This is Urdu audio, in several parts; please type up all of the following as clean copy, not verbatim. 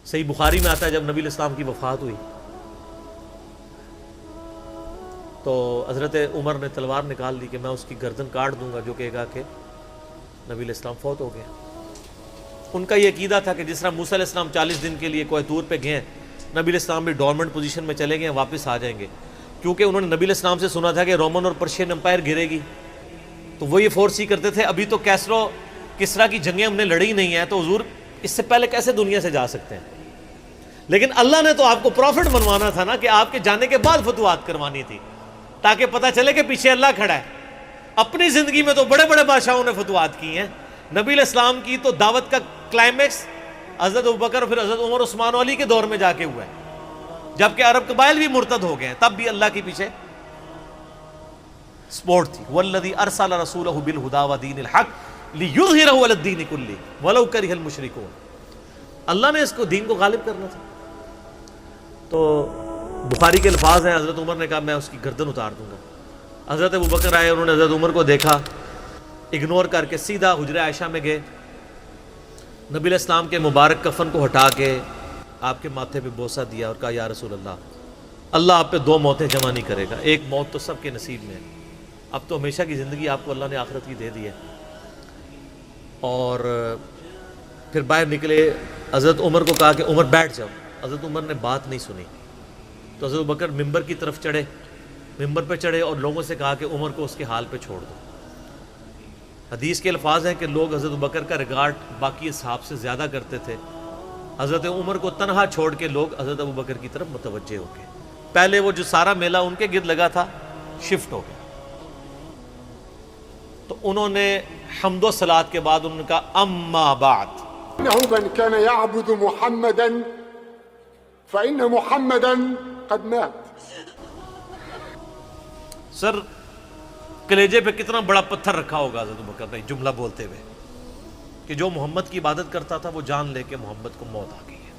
صحیح بخاری میں آتا ہے جب نبی علیہ السلام کی وفات ہوئی تو حضرت عمر نے تلوار نکال دی کہ میں اس کی گردن کاٹ دوں گا جو کہے گا کہ نبی علیہ السلام فوت ہو گیا۔ ان کا یہ عقیدہ تھا کہ جس طرح موسیٰ علیہ السلام 40 دن کے لیے کوہ طور پہ گئے، نبی علیہ السلام بھی ڈورمنٹ پوزیشن میں چلے گئے، واپس آ جائیں گے، کیونکہ انہوں نے نبی علیہ السلام سے سنا تھا کہ رومن اور پرشین امپائر گرے گی، تو وہ یہ فورس ہی کرتے تھے ابھی تو کیسرو کسرا کی جنگیں ہم نے لڑی نہیں ہیں، تو حضور اس سے پہلے کیسے دنیا سے جا سکتے ہیں؟ لیکن اللہ نے تو آپ کو پروفٹ بنوانا تھا نا، کہ آپ کے جانے کے بعد فتوحات کروانی تھی، تاکہ پتہ چلے کہ پیچھے اللہ کھڑا ہے۔ اپنی زندگی میں تو بڑے بڑے بادشاہوں نے فتوحات کی ہیں، نبی علیہ السلام کی تو دعوت کا کلائمیکس حضرت ابوبکر اور پھر حضرت عمر عثمان و علی کے دور میں جا کے ہوا ہے، جبکہ عرب قبائل بھی مرتد ہو گئے ہیں، تب بھی اللہ کے پیچھے سپورٹ تھی۔ والذی ارسل رسولہ بالہدی ودین الحق لیظہرہ علی الدین کلہ ولو کرہ المشرکون، اللہ نے اس کو دین کو غالب کرنا تھا۔ تو بخاری کے الفاظ ہیں، حضرت عمر نے کہا میں اس کی گردن اتار دوں گا۔ حضرت ابوبکر آئے، انہوں نے حضرت عمر کو دیکھا، اگنور کر کے سیدھا حجرہ عائشہ میں گئے، نبی علیہ السلام کے مبارک کفن کو ہٹا کے آپ کے ماتھے پہ بوسہ دیا اور کہا یا رسول اللہ آپ پہ 2 موتیں جمع نہیں کرے گا، ایک موت تو سب کے نصیب میں ہے، اب تو ہمیشہ کی زندگی آپ کو اللہ نے آخرت کی دے دی ہے۔ اور پھر باہر نکلے، حضرت عمر کو کہا کہ عمر بیٹھ جاؤ، حضرت عمر نے بات نہیں سنی، تو حضرت بکر ممبر کی طرف چڑھے، ممبر پہ چڑھے اور لوگوں سے کہا کہ عمر کو اس کے حال پہ چھوڑ دو۔ حدیث کے الفاظ ہیں کہ لوگ حضرت بکر کا ریگارڈ باقی اصحاب سے زیادہ کرتے تھے، حضرت عمر کو تنہا چھوڑ کے لوگ حضرت ابو بکر کی طرف متوجہ ہو گئے۔ پہلے وہ جو سارا میلہ ان کے گرد لگا تھا شفٹ ہو گیا، تو انہوں نے حمد و صلات کے بعد انہوں نے کہا اما بعد انه من كان يعبد محمدا فإن محمدا قد مات۔ سر کلیجے پہ کتنا بڑا پتھر رکھا ہوگا حضرت بکر نے جملہ بولتے ہوئے کہ جو محمد کی عبادت کرتا تھا وہ جان لے کہ محمد کو موت آ گئی ہے۔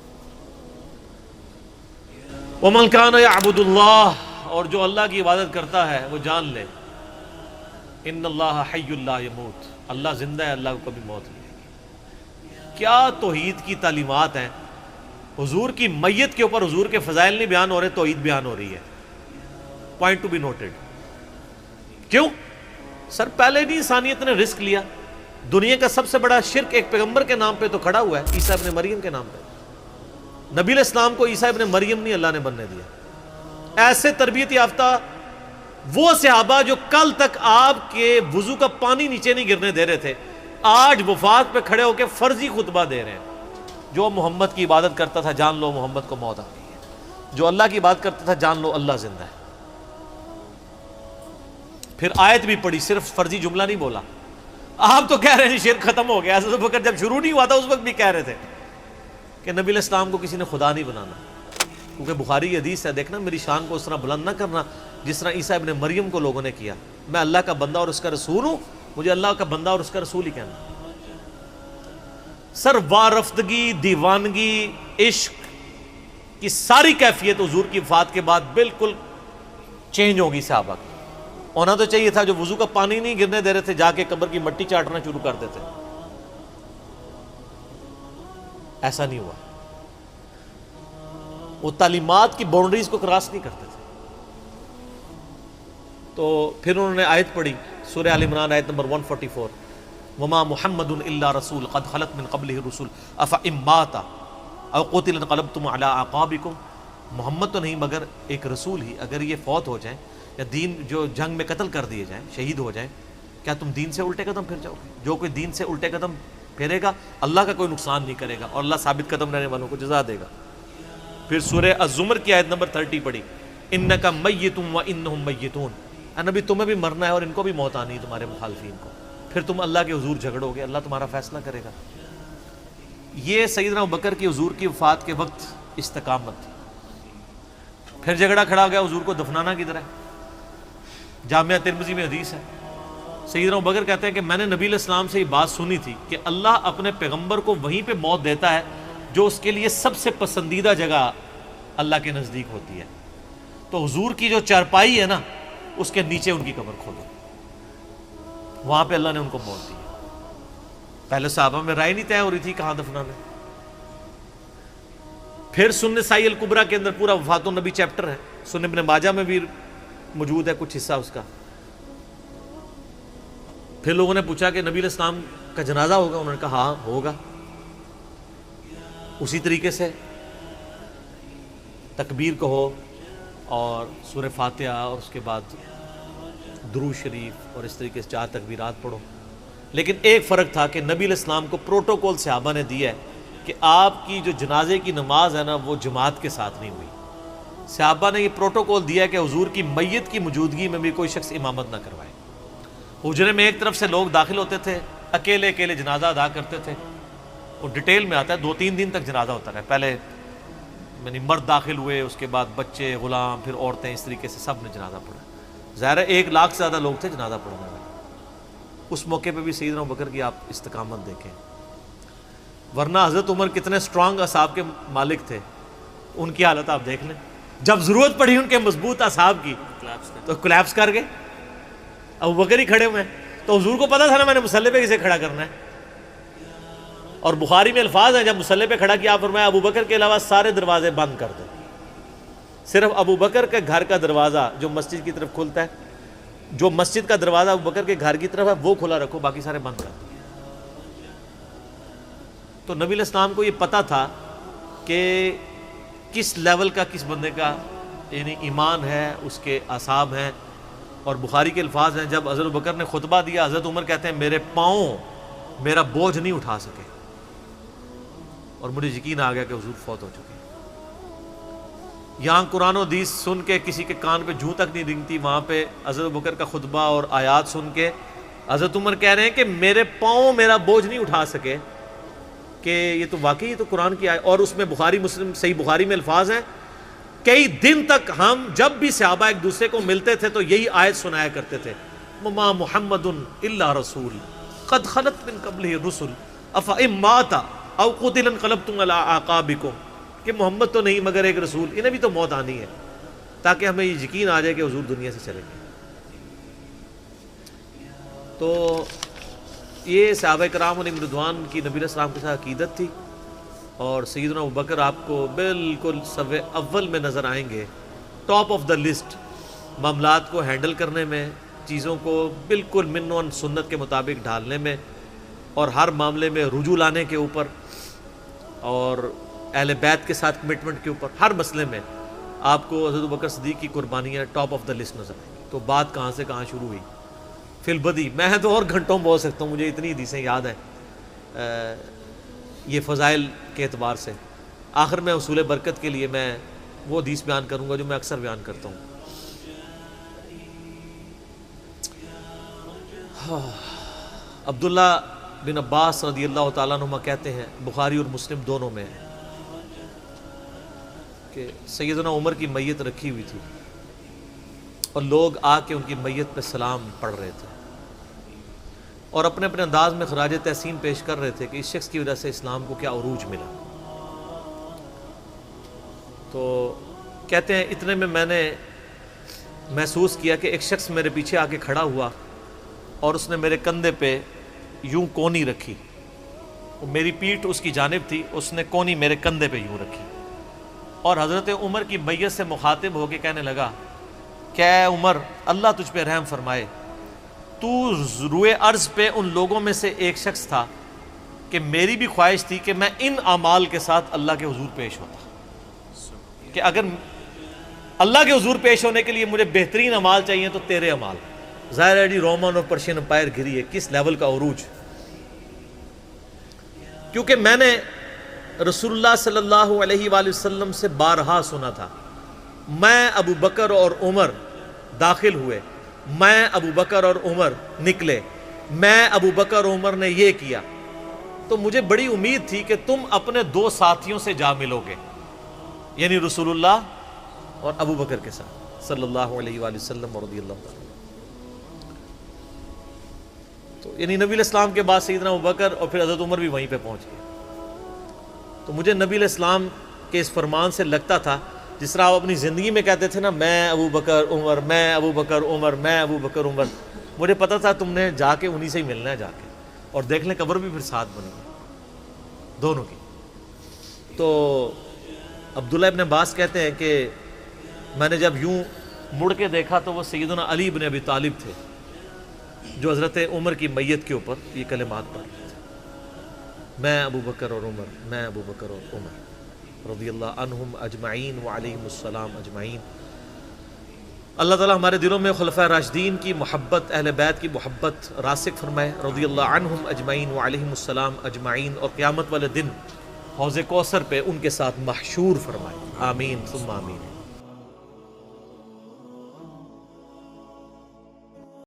وَمَنْ كَانَ يَعْبُدُ اللَّهَ، اور جو اللہ کی عبادت کرتا ہے وہ جان لے ان اللہ حی لا یموت، اللہ زندہ ہے، اللہ کو کبھی موت نہیں آئے گی۔ کیا توحید کی تعلیمات ہیں، حضور کی میت کے اوپر حضور کے فضائل نہیں بیان ہو رہے، توحید بیان ہو رہی ہے۔ Point to be noted. کیوں؟ سر پہلے نہیں انسانیت نے رسک لیا، دنیا کا سب سے بڑا شرک ایک پیغمبر کے نام پہ تو کھڑا ہوا ہے، عیسیٰ ابن مریم کے نام پہ۔ نبی علیہ السلام کو عیسیٰ ابن مریم نہیں اللہ نے بننے دیا۔ ایسے تربیت یافتہ وہ صحابہ جو کل تک آپ کے وضو کا پانی نیچے نہیں گرنے دے رہے تھے، آج وفات پہ کھڑے ہو کے فرضی خطبہ دے رہے ہیں۔ جو محمد کی عبادت کرتا تھا جان لو محمد کو موت آ گئی ہے، جو اللہ کی عبادت کرتا تھا جان لو اللہ زندہ ہے۔ پھر آیت بھی پڑھی، صرف فرضی جملہ نہیں بولا۔ آپ تو کہہ رہے ہیں شرک ختم ہو گیا، حضرت بکر جب شروع نہیں ہوا تھا اس وقت بھی کہہ رہے تھے کہ نبی علیہ السلام کو کسی نے خدا نہیں بنانا، کیونکہ بخاری کی حدیث ہے، دیکھنا میری شان کو اس طرح بلند نہ کرنا جس طرح عیسیٰ ابن مریم کو لوگوں نے کیا۔ میں اللہ کا بندہ اور اس کا رسول ہوں، مجھے اللہ کا بندہ اور اس کا رسول ہی کہنا۔ سر وارفتگی، دیوانگی، عشق کی ساری کیفیت حضور کی وفات کے بعد بالکل چینج ہوگی صحابہ کی۔ ہونا تو چاہیے تھا جو وضو کا پانی نہیں گرنے دے رہے تھے جا کے قبر کی مٹی چاٹنا شروع کر دیتے، ایسا نہیں ہوا۔ وہ تعلیمات کی باؤنڈریز کو کراس نہیں کرتے تھے۔ تو پھر انہوں نے آیت پڑھی، سورہ آل عمران آیت نمبر 144، وما محمد الا رسول قد خلت من قبلہ الرسل افإن مات او قتل انقلبتم علی اعقابکم، محمد تو نہیں مگر ایک رسول ہی، اگر یہ فوت ہو جائیں یا دین جو جنگ میں قتل کر دیے جائیں، شہید ہو جائیں، کیا تم دین سے الٹے قدم پھر جاؤ گے؟ جو کوئی دین سے الٹے قدم پھیرے گا اللہ کا کوئی نقصان نہیں کرے گا اور اللہ ثابت قدم رہنے والوں کو جزا دے گا۔ پھر سورہ الزمر کی آیت نمبر 30 پڑھی، انک میت وانہم میتون، اے نبی تمہیں بھی مرنا ہے اور ان کو بھی موت آنی ہے تمہارے مخالفین کو، پھر تم اللہ کے حضور جھگڑو گے، اللہ تمہارا فیصلہ کرے گا۔ یہ سیدنا ابوبکر کی حضور کی وفات کے وقت استقامت تھی۔ پھر جھگڑا کھڑا ہو گیا حضور کو دفنانا کدھر ہے؟ جامعہ ترمذی میں حدیث ہے، سیدنا ابوبکر کہتے ہیں کہ میں نے نبی علیہ السلام سے یہ بات سنی تھی کہ اللہ اپنے پیغمبر کو وہیں پہ موت دیتا ہے جو اس کے لیے سب سے پسندیدہ جگہ اللہ کے نزدیک ہوتی ہے، تو حضور کی جو چارپائی ہے نا اس کے نیچے ان کی قبر کھودو، وہاں پہ اللہ نے ان کو موت دی۔ پہلے صحابہ میں رائے نہیں طے ہو رہی تھی کہاں دفنانا۔ پھر سنن نسائی الکبریٰ کے اندر پورا وفات النبی چیپٹر ہے، سنن ابن ماجہ میں بھی موجود ہے کچھ حصہ اس کا۔ پھر لوگوں نے پوچھا کہ نبی علیہ السلام کا جنازہ ہوگا؟ انہوں نے کہا ہاں ہوگا۔ اسی طریقے سے تکبیر کہو اور سورہ فاتحہ اور اس کے بعد درود شریف اور اس طریقے سے 4 تکبیرات پڑھو۔ لیکن ایک فرق تھا کہ نبی علیہ السلام کو پروٹوکول صحابہ نے دیا ہے کہ آپ کی جو جنازے کی نماز ہے نا وہ جماعت کے ساتھ نہیں ہوئی۔ صحابہ نے یہ پروٹوکول دیا کہ حضور کی میت کی موجودگی میں بھی کوئی شخص امامت نہ کروائے۔ حجرے میں ایک طرف سے لوگ داخل ہوتے تھے، اکیلے اکیلے جنازہ ادا کرتے تھے، اور ڈیٹیل میں آتا ہے 2-3 دن تک جنازہ ہوتا رہا۔ پہلے یعنی مرد داخل ہوئے، اس کے بعد بچے، غلام، پھر عورتیں، اس طریقے سے سب نے جنازہ پڑھا۔ ظاہر ہے 1 لاکھ سے زیادہ لوگ تھے جنازہ پڑھنے والے۔ اس موقع پہ بھی سیدنا ابوبکر کی آپ استقامت دیکھیں، ورنہ حضرت عمر کتنے سٹرانگ اصحاب کے مالک تھے، ان کی حالت آپ دیکھ لیں۔ جب ضرورت پڑی ان کے مضبوط اصحاب کی تو کولیپس کر گئے۔ ابوبکر ہی کھڑے ہوئے ہیں، تو حضور کو پتا تھا نا میں نے مصلی پہ کسے کھڑا کرنا ہے۔ اور بخاری میں الفاظ ہیں، جب مصلی پہ کھڑا کیا فرمایا ابوبکر کے علاوہ سارے دروازے بند کر دو، صرف ابوبکر کے گھر کا دروازہ جو مسجد کی طرف کھلتا ہے، جو مسجد کا دروازہ ابوبکر کے گھر کی طرف ہے وہ کھلا رکھو، باقی سارے بند کر دو۔ تو نبی علیہ السلام کو یہ پتا تھا کہ کس لیول کا کس بندے کا یعنی ایمان ہے، اس کے اعصاب ہیں۔ اور بخاری کے الفاظ ہیں، جب حضرت ابوبکر نے خطبہ دیا، حضرت عمر کہتے ہیں میرے پاؤں میرا بوجھ نہیں اٹھا سکے، اور مجھے یقین آ گیا کہ حضور فوت ہو چکے۔ یہاں قرآن و حدیث سن کے کسی کے کان پہ جوں تک نہیں رنگتی، وہاں پہ حضرت ابوبکر کا خطبہ اور آیات سن کے حضرت عمر کہہ رہے ہیں کہ میرے پاؤں میرا بوجھ نہیں اٹھا سکے، کہ یہ تو واقعی تو قرآن کی آیت۔ اور اس میں بخاری مسلم صحیح بخاری میں الفاظ ہیں، کئی دن تک ہم جب بھی صحابہ ایک دوسرے کو ملتے تھے تو یہی آیت سنایا کرتے تھے، وما محمد الا رسول قد خلت من قبلہ الرسل افئن مات او قتل انقلبتم علی اعقابکم، کہ محمد تو نہیں مگر ایک رسول، انہیں بھی تو موت آنی ہے، تاکہ ہمیں یہ یقین آ جائے کہ حضور دنیا سے چلے گئے۔ تو یہ صحابہ کرام علیہم رضوان کی نبی علیہ السلام کے ساتھ عقیدت تھی، اور سیدنا ابوبکر آپ کو بالکل صف اول میں نظر آئیں گے، ٹاپ آف دا لسٹ، معاملات کو ہینڈل کرنے میں، چیزوں کو بالکل من و سنت کے مطابق ڈھالنے میں، اور ہر معاملے میں رجوع لانے کے اوپر، اور اہل بیت کے ساتھ کمٹمنٹ کے اوپر، ہر مسئلے میں آپ کو حضرت ابوبکر صدیق کی قربانیاں ٹاپ آف دا لسٹ نظر آئیں گی۔ تو بات کہاں سے کہاں شروع ہوئی، فی البدی میں تو اور گھنٹوں بول سکتا ہوں، مجھے اتنی حدیثیں یاد ہیں یہ فضائل کے اعتبار سے۔ آخر میں اصول برکت کے لیے میں وہ حدیث بیان کروں گا جو میں اکثر بیان کرتا ہوں۔ عبداللہ بن عباس رضی اللہ تعالیٰ عنہما کہتے ہیں، بخاری اور مسلم دونوں میں ہے، کہ سیدنا عمر کی میت رکھی ہوئی تھی اور لوگ آ کے ان کی میت پہ سلام پڑھ رہے تھے، اور اپنے اپنے انداز میں خراج تحسین پیش کر رہے تھے کہ اس شخص کی وجہ سے اسلام کو کیا عروج ملا۔ تو کہتے ہیں اتنے میں میں نے محسوس کیا کہ ایک شخص میرے پیچھے آ کے کھڑا ہوا، اور اس نے میرے کندھے پہ یوں کونی رکھی، میری پیٹھ اس کی جانب تھی، اس نے کونی میرے کندھے پہ یوں رکھی، اور حضرت عمر کی میت سے مخاطب ہو کے کہنے لگا کہ اے عمر، اللہ تجھ پہ رحم فرمائے، تو روئے ارض پہ ان لوگوں میں سے ایک شخص تھا کہ میری بھی خواہش تھی کہ میں ان اعمال کے ساتھ اللہ کے حضور پیش ہوتا، کہ اگر اللہ کے حضور پیش ہونے کے لیے مجھے بہترین اعمال چاہیے تو تیرے اعمال۔ ظاہر ہے جی رومن اور پرشین امپائر گھری ہے، کس لیول کا عروج، کیونکہ میں نے رسول اللہ صلی اللہ علیہ وآلہ وسلم سے بارہا سنا تھا، میں ابو بکر اور عمر داخل ہوئے، میں ابو بکر اور عمر نکلے، میں ابو بکر اور عمر نے یہ کیا، تو مجھے بڑی امید تھی کہ تم اپنے 2 ساتھیوں سے جا ملو گے، یعنی رسول اللہ اور ابو بکر کے ساتھ صلی اللہ علیہ وآلہ وسلم اور رضی اللہ عنہ۔ تو یعنی نبی علیہ السلام کے بعد سیدنا ابو بکر اور پھر حضرت عمر بھی وہیں پہ پہنچ گئے۔ تو مجھے نبی علیہ السلام کے اس فرمان سے لگتا تھا جس طرح آپ اپنی زندگی میں کہتے تھے نا، میں ابو بکر عمر، میں ابو بکر عمر، میں ابو بکر عمر، مجھے پتا تھا تم نے جا کے انہی سے ہی ملنا ہے جا کے، اور دیکھ لیں قبر بھی پھر ساتھ بنی دونوں کی۔ تو عبداللہ ابن عباس کہتے ہیں کہ میں نے جب یوں مڑ کے دیکھا تو وہ سیدنا علی بن ابی طالب تھے جو حضرت عمر کی میت کے اوپر یہ کلمات پڑھ رہے تھے، میں ابو بکر اور عمر، میں ابو بکر اور عمر رضی اللہ عنہم اجمعین وعلیہم السلام اجمعین۔ اللہ تعالیٰ ہمارے دلوں میں خلفائے راشدین کی محبت، اہل بیت کی محبت راسخ فرمائے رضی اللہ عنہم اجمعین وعلیہم السلام اجمعین، اور قیامت والے دن حوض کوثر پہ ان کے ساتھ محشور فرمائے، آمین ثم آمین۔